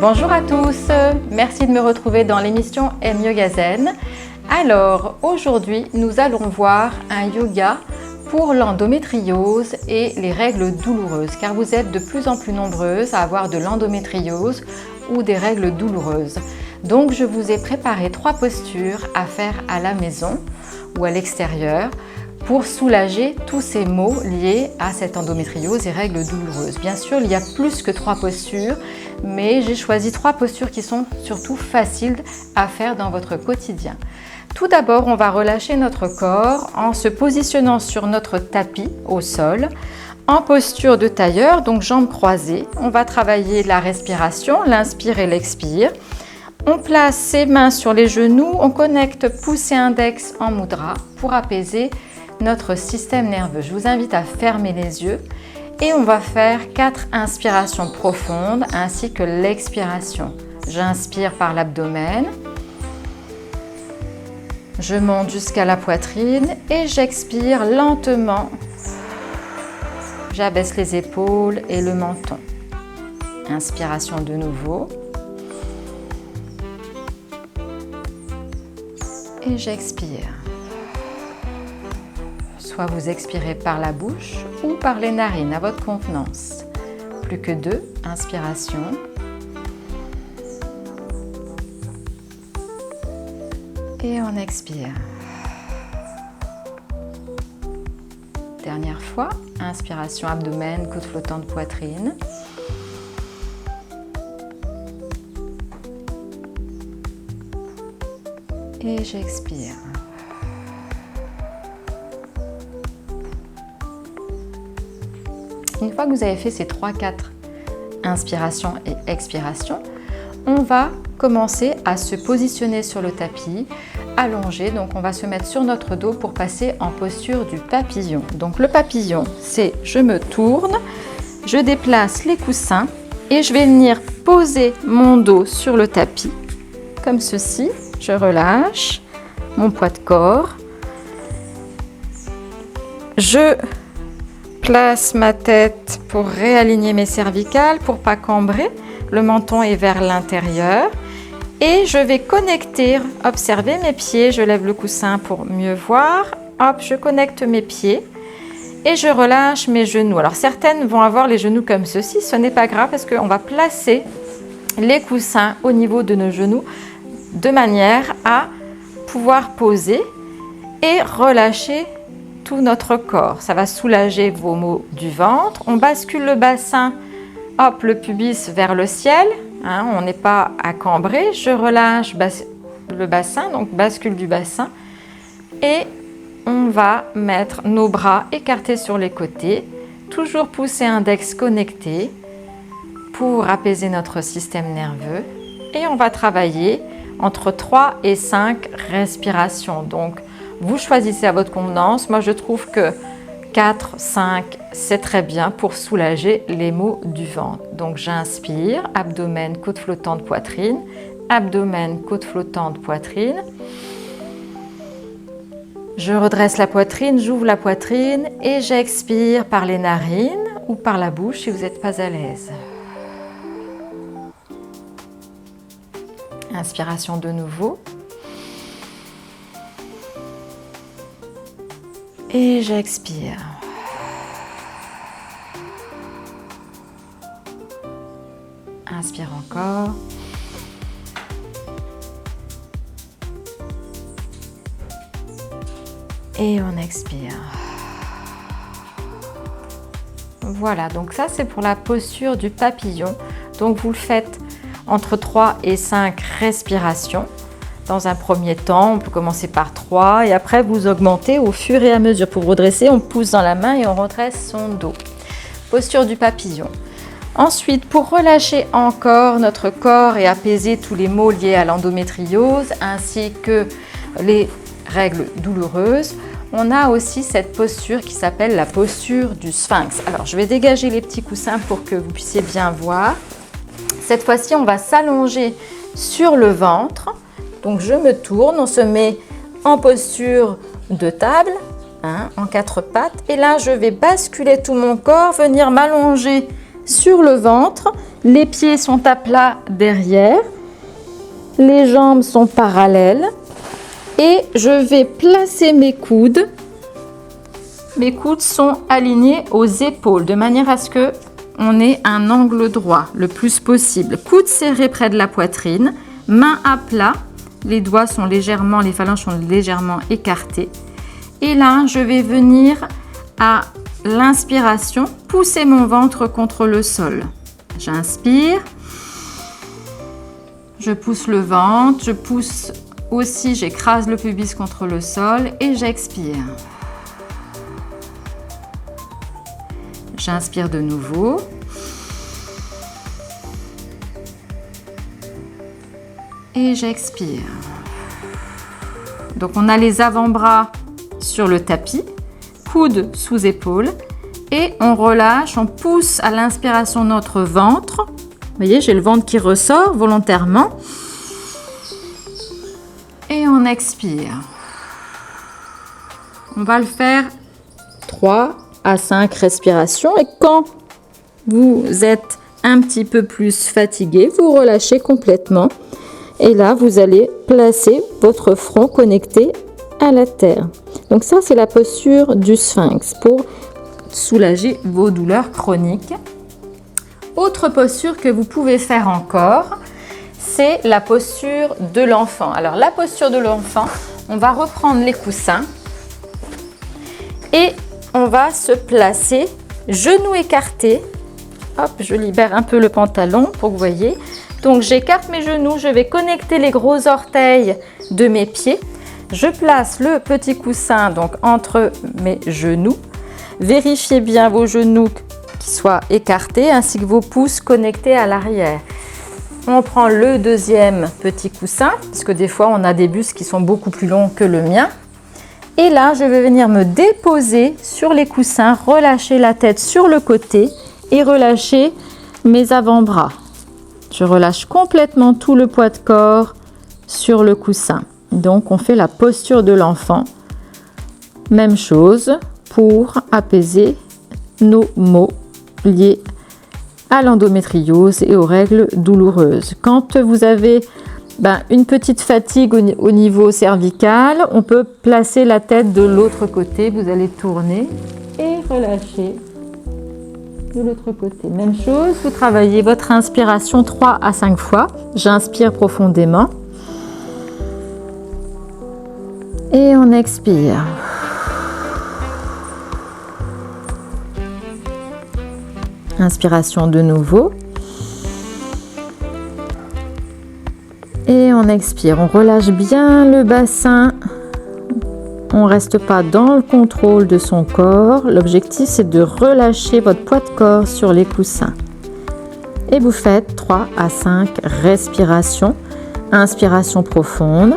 Bonjour à tous, merci de me retrouver dans l'émission M-Yoga Zen. Alors aujourd'hui nous allons voir un yoga pour l'endométriose et les règles douloureuses, car vous êtes de plus en plus nombreuses à avoir de l'endométriose ou des règles douloureuses. Donc je vous ai préparé 3 postures à faire à la maison ou à l'extérieur pour soulager tous ces maux liés à cette endométriose et règles douloureuses. Bien sûr, il y a plus que 3 postures, mais j'ai choisi 3 postures qui sont surtout faciles à faire dans votre quotidien. Tout d'abord, on va relâcher notre corps en se positionnant sur notre tapis au sol, en posture de tailleur, donc jambes croisées. On va travailler la respiration, l'inspire et l'expire. On place ses mains sur les genoux, on connecte pouce et index en mudra pour apaiser notre système nerveux. Je vous invite à fermer les yeux et on va faire 4 inspirations profondes ainsi que l'expiration. J'inspire par l'abdomen, je monte jusqu'à la poitrine et j'expire lentement. J'abaisse les épaules et le menton. Inspiration de nouveau. Et j'expire. Soit vous expirez par la bouche ou par les narines, à votre contenance. Plus que 2 inspirations. Et on expire. Dernière fois, inspiration abdomen, coude flottant de poitrine. Et j'expire. Une fois que vous avez fait ces 3-4 inspirations et expirations, on va commencer à se positionner sur le tapis, allongé. Donc on va se mettre sur notre dos pour passer en posture du papillon. Donc le papillon, c'est je me tourne, je déplace les coussins et je vais venir poser mon dos sur le tapis, comme ceci. Je relâche mon poids de corps. Je place ma tête pour réaligner mes cervicales, pour pas cambrer. Le menton est vers l'intérieur. Et je vais connecter, observez mes pieds. Je lève le coussin pour mieux voir. Hop, je connecte mes pieds. Et je relâche mes genoux. Alors certaines vont avoir les genoux comme ceci. Ce n'est pas grave parce qu'on va placer les coussins au niveau de nos genoux de manière à pouvoir poser et relâcher tout notre corps. Ça va soulager vos maux du ventre. On bascule le bassin, hop, le pubis vers le ciel. On n'est pas à cambrer. Je relâche le bassin, donc bascule du bassin. Et on va mettre nos bras écartés sur les côtés. Toujours pouce et index connectés pour apaiser notre système nerveux. Et on va travailler entre 3 et 5 respirations. Donc, vous choisissez à votre convenance. Moi, je trouve que 4, 5, c'est très bien pour soulager les maux du ventre. Donc, j'inspire, abdomen, côte flottante, poitrine. Abdomen, côte flottante, poitrine. Je redresse la poitrine, j'ouvre la poitrine et j'expire par les narines ou par la bouche si vous n'êtes pas à l'aise. Inspiration de nouveau. Et j'expire. Inspire encore. Et on expire. Voilà, donc ça c'est pour la posture du papillon. Donc vous le faites entre 3 et 5 respirations. Dans un premier temps, on peut commencer par 3 et après vous augmentez au fur et à mesure. Pour redresser, on pousse dans la main et on redresse son dos. Posture du papillon. Ensuite, pour relâcher encore notre corps et apaiser tous les maux liés à l'endométriose ainsi que les règles douloureuses, on a aussi cette posture qui s'appelle la posture du sphinx. Alors, je vais dégager les petits coussins pour que vous puissiez bien voir. Cette fois-ci, on va s'allonger sur le ventre. Donc, je me tourne, on se met en posture de table, en 4 pattes. Et là, je vais basculer tout mon corps, venir m'allonger sur le ventre. Les pieds sont à plat derrière. Les jambes sont parallèles. Et je vais placer mes coudes. Mes coudes sont alignés aux épaules de manière à ce que on ait un angle droit le plus possible. Coudes serrés près de la poitrine, mains à plat. Les doigts sont légèrement, les phalanges sont légèrement écartées. Et là, je vais venir à l'inspiration, pousser mon ventre contre le sol. J'inspire. Je pousse le ventre, je pousse aussi, j'écrase le pubis contre le sol et j'expire. J'inspire de nouveau. Et j'expire. Donc on a les avant-bras sur le tapis, coudes sous épaules et on relâche, on pousse à l'inspiration notre ventre. Vous voyez, j'ai le ventre qui ressort volontairement. Et on expire. On va le faire 3 à 5 respirations. Et quand vous êtes un petit peu plus fatigué, vous relâchez complètement. Et là, vous allez placer votre front connecté à la terre. Donc ça, c'est la posture du sphinx pour soulager vos douleurs chroniques. Autre posture que vous pouvez faire encore, c'est la posture de l'enfant. Alors la posture de l'enfant, on va reprendre les coussins et on va se placer genoux écartés. Hop, je libère un peu le pantalon pour que vous voyez. Donc j'écarte mes genoux, je vais connecter les gros orteils de mes pieds. Je place le petit coussin donc entre mes genoux. Vérifiez bien vos genoux qui soient écartés ainsi que vos pouces connectés à l'arrière. On prend le deuxième petit coussin, parce que des fois on a des bustes qui sont beaucoup plus longs que le mien. Et là, je vais venir me déposer sur les coussins, relâcher la tête sur le côté et relâcher mes avant-bras. Je relâche complètement tout le poids de corps sur le coussin. Donc on fait la posture de l'enfant. Même chose pour apaiser nos maux liés à l'endométriose et aux règles douloureuses. Quand vous avez une petite fatigue au niveau cervical, on peut placer la tête de l'autre côté. Vous allez tourner et relâcher de l'autre côté. Même chose, vous travaillez votre inspiration 3 à 5 fois. J'inspire profondément. Et on expire. Inspiration de nouveau. Et on expire. On relâche bien le bassin. On ne reste pas dans le contrôle de son corps. L'objectif, c'est de relâcher votre poids de corps sur les coussins. Et vous faites 3 à 5 respirations. Inspiration profonde.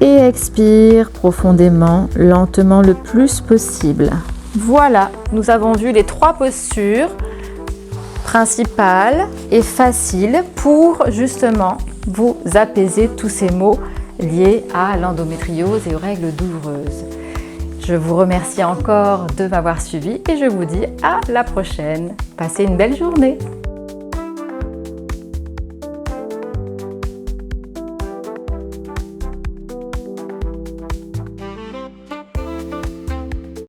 Et expire profondément, lentement, le plus possible. Voilà, nous avons vu les 3 postures principales et faciles pour justement vous apaiser tous ces maux liés à l'endométriose et aux règles douloureuses. Je vous remercie encore de m'avoir suivi et je vous dis à la prochaine. Passez une belle journée.